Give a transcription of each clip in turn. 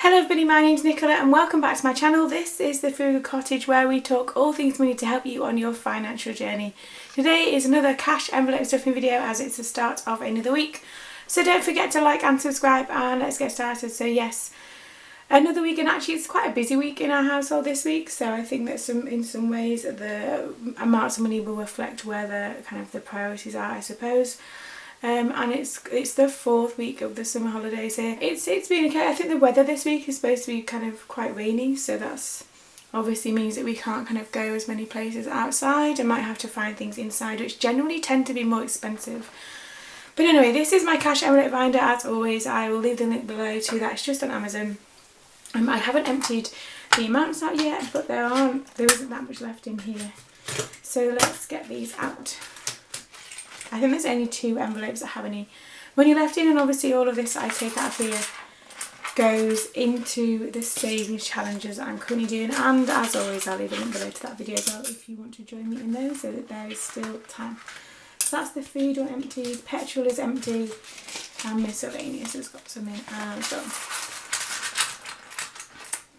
Hello everybody, my name's Nicola and welcome back to my channel. This is the Frugal Cottage where we talk all things money to help you on your financial journey. Today is another cash envelope stuffing video as it's the start of another week. So don't forget to like and subscribe and let's get started. So yes, another week, and actually it's quite a busy week in our household this week. So I think that in some ways the amounts of money will reflect where the priorities are, I suppose. And it's the fourth week of the summer holidays here. It's been okay. I think the weather this week is supposed to be kind of quite rainy, so that's obviously means that we can't kind of go as many places outside and might have to find things inside, which generally tend to be more expensive. But anyway, this is my cash envelope binder as always. I will leave the link below to that. It's just on Amazon. I haven't emptied the amounts out yet, but there isn't that much left in here. So let's get these out. I think there's only 2 envelopes that have any money left in, and obviously all of this I take out of here goes into the savings challenges that I'm currently doing, and as always I'll leave a link below to that video as well if you want to join me in those, so that there is still time. So that's the food one emptied, petrol is empty, and miscellaneous has got some in as well.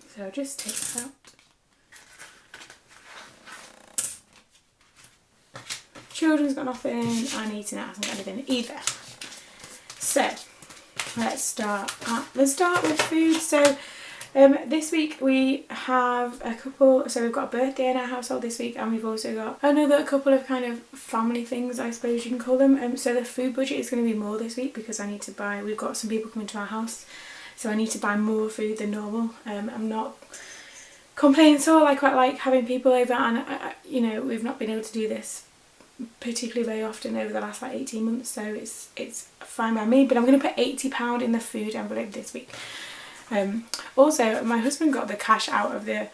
So I'll just take this out. Children's got nothing, and eating out hasn't got anything either. So let's start with food. So this week we have a couple, so we've got a birthday in our household this week, and we've also got a couple of kind of family things, I suppose you can call them. So the food budget is going to be more this week because I need to buy, we've got some people coming to our house, so I need to buy more food than normal. I'm not complaining at all. I quite like having people over, and we've not been able to do this particularly very often over the last 18 months, so it's fine by me. But I'm going to put £80 in the food envelope this week. Also, my husband got the cash out of the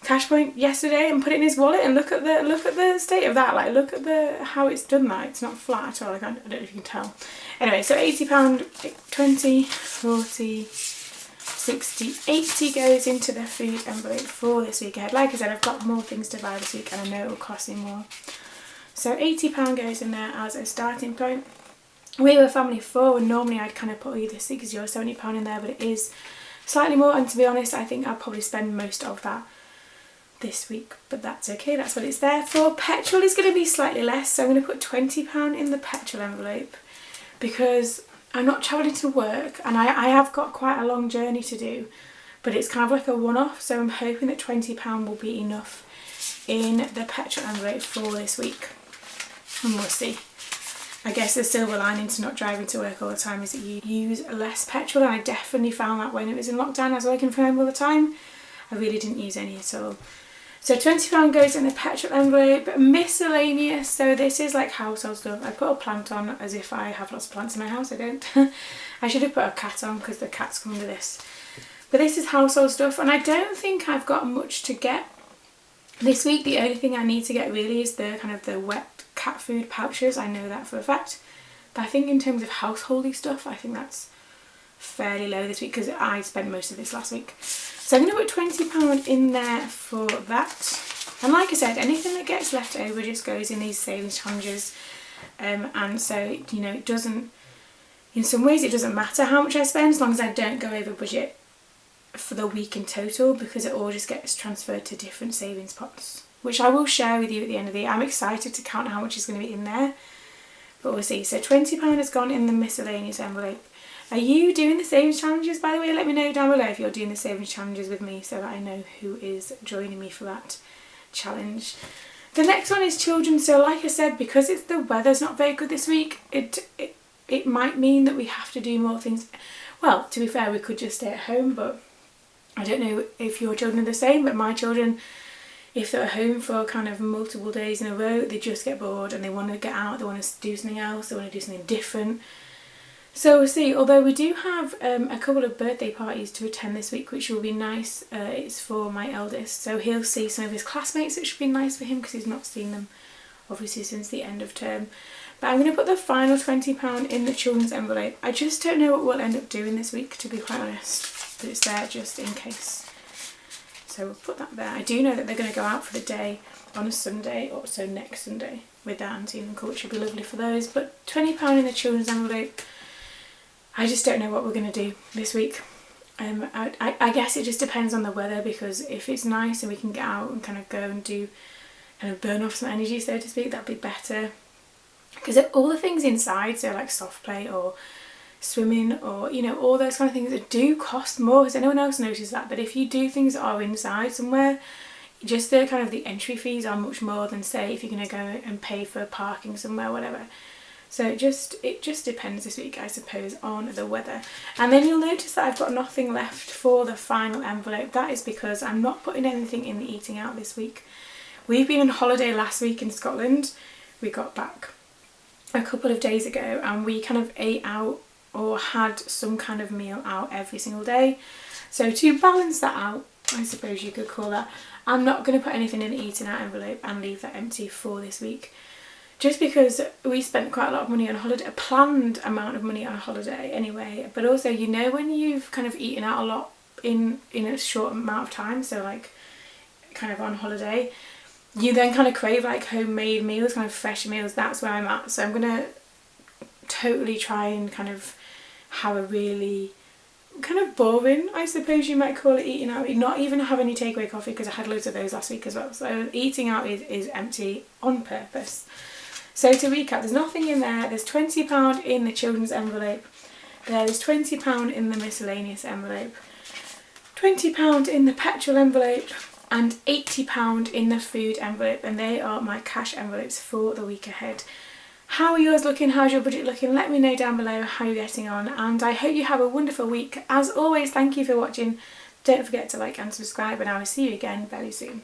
cash point yesterday and put it in his wallet, and look at the state of that. Like, look at how it's done that. It's not flat at all. I don't know if you can tell. Anyway, so £80, 20, 40, 60, 80 goes into the food envelope for this week ahead. Like I said, I've got more things to buy this week and I know it will cost me more. So £80 goes in there as a starting point. We were a family of 4, and normally I'd kind of put either £60 or £70 in there, but it is slightly more, and to be honest I think I'll probably spend most of that this week, but that's okay, that's what it's there for. Petrol is going to be slightly less, so I'm going to put £20 in the petrol envelope because I'm not travelling to work, and I have got quite a long journey to do, but it's kind of like a one-off, so I'm hoping that £20 will be enough in the petrol envelope for this week. And we'll see. I guess the silver lining to not driving to work all the time is that you use less petrol, and I definitely found that when it was in lockdown. I was working from home all the time. I really didn't use any at all. So £20 goes in the petrol envelope. Miscellaneous, so this is like household stuff. I put a plant on as if I have lots of plants in my house. I don't. I should have put a cat on because the cats come under this. But this is household stuff, and I don't think I've got much to get this week. The only thing I need to get really is the wet cat food pouches. I know that for a fact, but I think in terms of householdy stuff I think that's fairly low this week because I spent most of this last week. So I'm going to put £20 in there for that, and like I said, anything that gets left over just goes in these savings challenges, and so it doesn't, in some ways it doesn't matter how much I spend as long as I don't go over budget for the week in total, because it all just gets transferred to different savings pots, which I will share with you at the end of the year. I'm excited to count how much is going to be in there, but we'll see. So £20 has gone in the miscellaneous envelope. Are you doing the savings challenges, by the way? Let me know down below if you're doing the savings challenges with me, so that I know who is joining me for that challenge. The next one is children. So like I said, because the weather's not very good this week, it might mean that we have to do more things. Well, to be fair, we could just stay at home, but I don't know if your children are the same, but my children, if they're at home for kind of multiple days in a row, they just get bored and they want to get out, they want to do something else, they want to do something different. So we'll see. Although we do have a couple of birthday parties to attend this week, which will be nice. It's for my eldest, so he'll see some of his classmates, which should be nice for him because he's not seen them obviously since the end of term. But I'm going to put the final £20 in the children's envelope. I just don't know what we'll end up doing this week, to be quite honest, but it's there just in case. So we'll put that there. I do know that they're going to go out for the day on a Sunday, or so next Sunday, with their auntie and uncle, which would be lovely for those. But £20 in the children's envelope. I just don't know what we're going to do this week. I guess it just depends on the weather, because if it's nice and we can get out and kind of go and do kind of burn off some energy, so to speak, that'd be better. Because all the things inside, so like soft play or swimming or, you know, all those kind of things that do cost more. Has anyone else noticed that? But if you do things that are inside somewhere, just the kind of the entry fees are much more than, say, if you're going to go and pay for parking somewhere, whatever. So it just depends this week, I suppose, on the weather. And then you'll notice that I've got nothing left for the final envelope. That is because I'm not putting anything in the eating out this week. We've been on holiday last week in Scotland. We got back a couple of days ago and we kind of ate out or had some kind of meal out every single day. So to balance that out, I suppose you could call that, I'm not going to put anything in the eating out envelope and leave that empty for this week. Just because we spent quite a lot of money on holiday, a planned amount of money on holiday anyway, but also, you know, when you've kind of eaten out a lot in a short amount of time, so like kind of on holiday, you then kind of crave like homemade meals, kind of fresh meals. That's where I'm at. So I'm going to totally try and kind of have a really kind of boring, I suppose you might call it, eating out. Not even have any takeaway coffee, because I had loads of those last week as well. So eating out is empty on purpose. So to recap, there's nothing in there. There's £20 in the children's envelope. There's £20 in the miscellaneous envelope. £20 in the petrol envelope. And £80 in the food envelope. And they are my cash envelopes for the week ahead. How are yours looking? How's your budget looking? Let me know down below how you're getting on. And I hope you have a wonderful week. As always, thank you for watching. Don't forget to like and subscribe. And I will see you again very soon.